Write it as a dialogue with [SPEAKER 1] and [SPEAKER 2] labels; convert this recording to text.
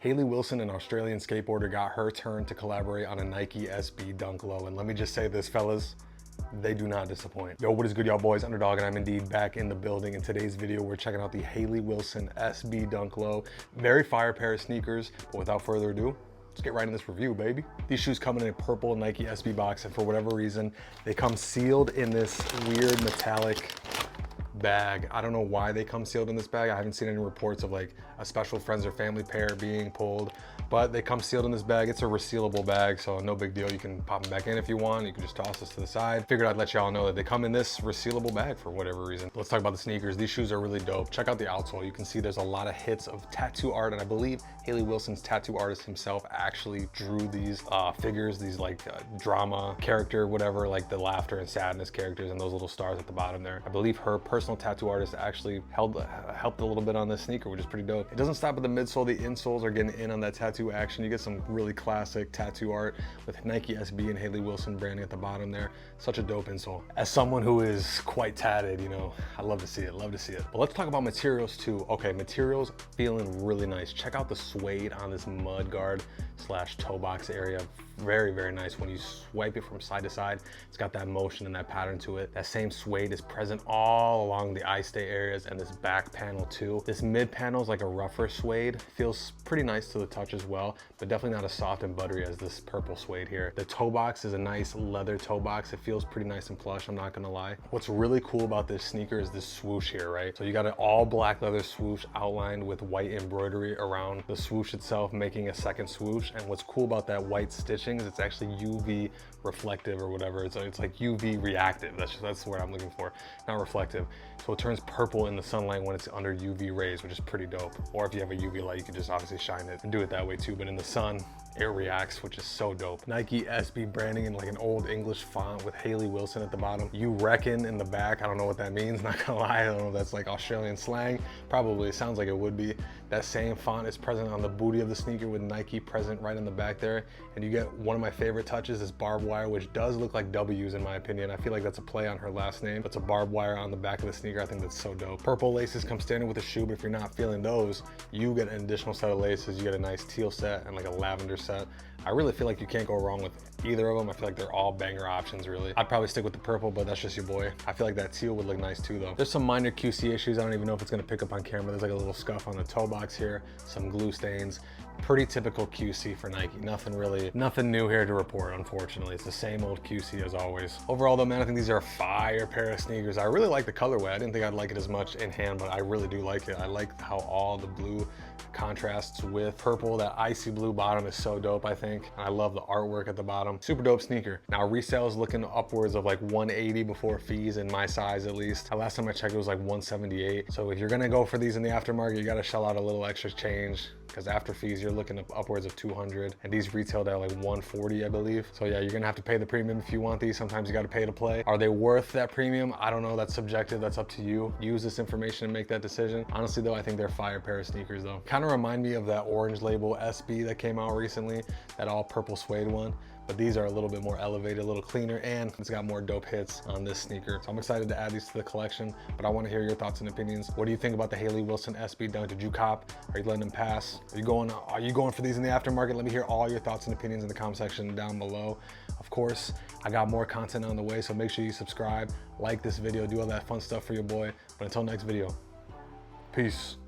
[SPEAKER 1] Hayley Wilson, an Australian skateboarder, got her turn to collaborate on a Nike SB Dunk Low. And let me just say this, fellas, they do not disappoint. Yo, what is good, y'all boys? Underdog, and I'm indeed back in the building. In today's video, we're checking out the Hayley Wilson SB Dunk Low. Very fire pair of sneakers, but without further ado, let's get right in this review, baby. These shoes come in a purple Nike SB box, and for whatever reason, they come sealed in this weird metallic bag. I don't know why they come sealed in this bag. I haven't seen any reports of like a special friends or family pair being pulled, but they come sealed in this bag. It's a resealable bag, so no big deal. You can pop them back in if you want. You can just toss this to the side. Figured I'd let y'all know that they come in this resealable bag for whatever reason. Let's talk about the sneakers. These shoes are really dope. Check out the outsole. You can see there's a lot of hits of tattoo art, and I believe Hayley Wilson's tattoo artist himself actually drew these figures, these like drama character, whatever, like the laughter and sadness characters and those little stars at the bottom there. I believe her personal tattoo artist actually helped a little bit on this sneaker, which is pretty dope. It doesn't stop at the midsole. The insoles are getting in on that tattoo action. You get some really classic tattoo art with Nike SB and Hayley Wilson branding at the bottom there. Such a dope insole. As someone who is quite tatted, you know, I love to see it, love to see it. But let's talk about materials too. Okay, materials feeling really nice. Check out the suede on this mud guard slash toe box area. Very, very nice. When you swipe it from side to side, it's got that motion and that pattern to it. That same suede is present all along the eye stay areas and this back panel too. This mid panel is like a rougher suede. Feels pretty nice to the touch as well, but definitely not as soft and buttery as this purple suede here. The toe box is a nice leather toe box. It feels pretty nice and plush, I'm not gonna lie. What's really cool about this sneaker is this swoosh here, right? So you got an all black leather swoosh outlined with white embroidery around the swoosh itself, making a second swoosh. And what's cool about that white stitching is it's actually UV reflective or whatever. It's like UV reactive. That's the word I'm looking for, not reflective. So it turns purple in the sunlight when it's under UV rays, which is pretty dope. Or if you have a UV light, you can just obviously shine it and do it that way too. But in the sun, it reacts, which is so dope. Nike SB branding in like an old English font with Hayley Wilson at the bottom. You reckon in the back. I don't know what that means, not gonna lie. I don't know if that's like Australian slang. Probably, it sounds like it would be. That same font is present on the booty of the sneaker with Nike present right in the back there. And you get one of my favorite touches is barbed wire, which does look like W's in my opinion. I feel like that's a play on her last name. It's a barbed wire on the back of the sneaker. I think that's so dope. Purple laces come standard with the shoe, but if you're not feeling those, you get an additional set of laces. You get a nice teal set and like a lavender set. I really feel like you can't go wrong with either of them. I feel like they're all banger options, really. I'd probably stick with the purple, but that's just your boy. I feel like that teal would look nice too, though. There's some minor QC issues. I don't even know if it's gonna pick up on camera. There's like a little scuff on the toe box here, some glue stains. Pretty typical QC for Nike. Nothing new here to report, unfortunately. It's the same old QC as always. Overall though, man, I think these are a fire pair of sneakers. I really like the colorway. I didn't think I'd like it as much in hand, but I really do like it. I like how all the blue contrasts with purple. That icy blue bottom is so dope, I think. And I love the artwork at the bottom. Super dope sneaker. Now resale is looking upwards of like 180 before fees in my size at least. Last time I checked it was like 178. So if you're gonna go for these in the aftermarket, you gotta shell out a little extra change, because after fees you're looking up upwards of 200, and these retailed at like 140, I believe. So yeah, you're gonna have to pay the premium if you want these. Sometimes you gotta pay to play. Are they worth that premium? I don't know. That's subjective. That's up to you. Use this information and make that decision. Honestly though, I think they're a fire pair of sneakers though. Kind of remind me of that orange label SB that came out recently, that all purple suede one. But these are a little bit more elevated, a little cleaner, and it's got more dope hits on this sneaker. So I'm excited to add these to the collection, but I want to hear your thoughts and opinions. What do you think about the Hayley Wilson SB Dunk? Did you cop? Are you letting them pass? Are you going for these in the aftermarket? Let me hear all your thoughts and opinions in the comment section down below. Of course, I got more content on the way, so make sure you subscribe, like this video, do all that fun stuff for your boy. But until next video, peace.